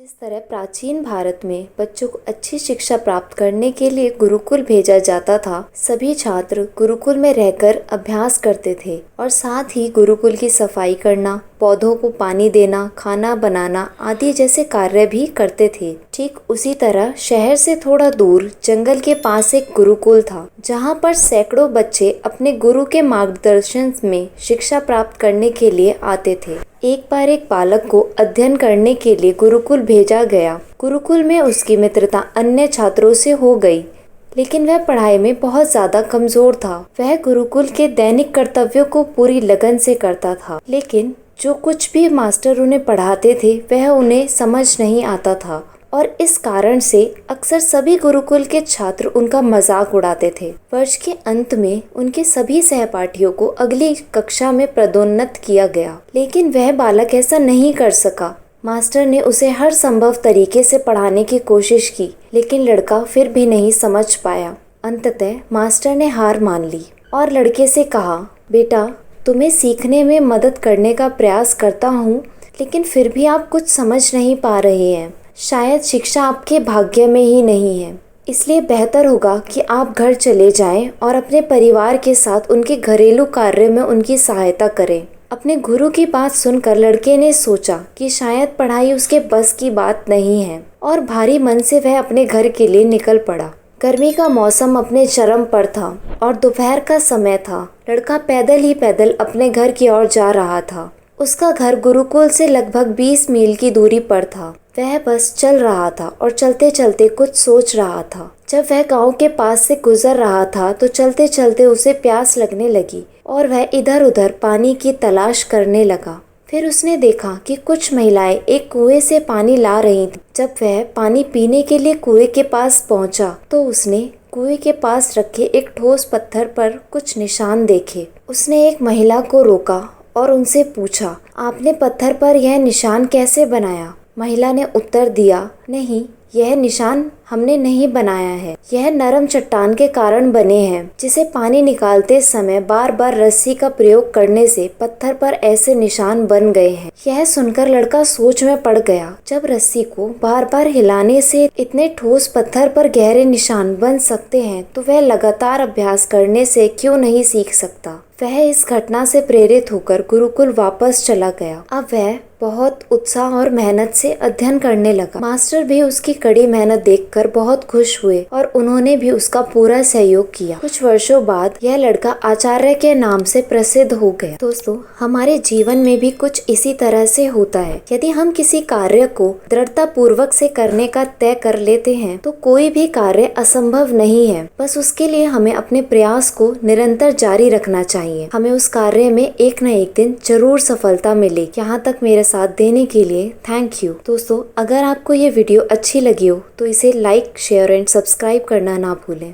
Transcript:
जिस तरह प्राचीन भारत में बच्चों को अच्छी शिक्षा प्राप्त करने के लिए गुरुकुल भेजा जाता था, सभी छात्र गुरुकुल में रहकर अभ्यास करते थे और साथ ही गुरुकुल की सफाई करना, पौधों को पानी देना, खाना बनाना आदि जैसे कार्य भी करते थे। ठीक उसी तरह शहर से थोड़ा दूर जंगल के पास एक गुरुकुल था, जहाँ पर सैकड़ों बच्चे अपने गुरु के मार्गदर्शन में शिक्षा प्राप्त करने के लिए आते थे। एक बार एक बालक को अध्ययन करने के लिए गुरुकुल भेजा गया। गुरुकुल में उसकी मित्रता अन्य छात्रों से हो गई, लेकिन वह पढ़ाई में बहुत ज्यादा कमजोर था। वह गुरुकुल के दैनिक कर्तव्यों को पूरी लगन से करता था, लेकिन जो कुछ भी मास्टर उन्हें पढ़ाते थे वह उन्हें समझ नहीं आता था और इस कारण से अक्सर सभी गुरुकुल के छात्र उनका मजाक उड़ाते थे। वर्ष के अंत में उनके सभी सहपाठियों को अगली कक्षा में पदोन्नत किया गया, लेकिन वह बालक ऐसा नहीं कर सका। मास्टर ने उसे हर संभव तरीके से पढ़ाने की कोशिश की, लेकिन लड़का फिर भी नहीं समझ पाया। अंततः मास्टर ने हार मान ली और लड़के से कहा, बेटा, तुम्हें सीखने में मदद करने का प्रयास करता हूँ, लेकिन फिर भी आप कुछ समझ नहीं पा रहे हैं। शायद शिक्षा आपके भाग्य में ही नहीं है, इसलिए बेहतर होगा कि आप घर चले जाएं और अपने परिवार के साथ उनके घरेलू कार्य में उनकी सहायता करें। अपने गुरु की बात सुनकर लड़के ने सोचा कि शायद पढ़ाई उसके बस की बात नहीं है और भारी मन से वह अपने घर के लिए निकल पड़ा। गर्मी का मौसम अपने चरम पर था और दोपहर का समय था। लड़का पैदल ही पैदल अपने घर की ओर जा रहा था। उसका घर गुरुकुल से लगभग 20 मील की दूरी पर था। वह बस चल रहा था और चलते चलते कुछ सोच रहा था। जब वह गांव के पास से गुजर रहा था तो चलते चलते उसे प्यास लगने लगी और वह इधर उधर पानी की तलाश करने लगा। फिर उसने देखा कि कुछ महिलाएं एक कुएं से पानी ला रही थीं। जब वह पानी पीने के लिए कुएं के पास पहुंचा तो उसने कुएं के पास रखे एक ठोस पत्थर पर कुछ निशान देखे। उसने एक महिला को रोका और उनसे पूछा, आपने पत्थर पर यह निशान कैसे बनाया? महिला ने उत्तर दिया, नहीं, यह निशान हमने नहीं बनाया है। यह नरम चट्टान के कारण बने हैं, जिसे पानी निकालते समय बार बार रस्सी का प्रयोग करने से पत्थर पर ऐसे निशान बन गए हैं। यह सुनकर लड़का सोच में पड़ गया। जब रस्सी को बार बार हिलाने से इतने ठोस पत्थर पर गहरे निशान बन सकते हैं, तो वह लगातार अभ्यास करने से क्यों नहीं सीख सकता? वह इस घटना से प्रेरित होकर गुरुकुल वापस चला गया। अब वह बहुत उत्साह और मेहनत से अध्ययन करने लगा। मास्टर भी उसकी कड़ी मेहनत देखकर बहुत खुश हुए और उन्होंने भी उसका पूरा सहयोग किया। कुछ वर्षों बाद यह लड़का आचार्य के नाम से प्रसिद्ध हो गया। दोस्तों, हमारे जीवन में भी कुछ इसी तरह से होता है। यदि हम किसी कार्य को दृढ़ता पूर्वक से करने का तय कर लेते हैं तो कोई भी कार्य असंभव नहीं है। बस उसके लिए हमें अपने प्रयास को निरंतर जारी रखना चाहिए। हमें उस कार्य में एक न एक दिन जरूर सफलता मिलेगी। यहाँ तक मेरे साथ देने के लिए थैंक यू। दोस्तों, अगर आपको ये वीडियो अच्छी लगी हो तो इसे लाइक, शेयर एंड सब्सक्राइब करना ना भूलें।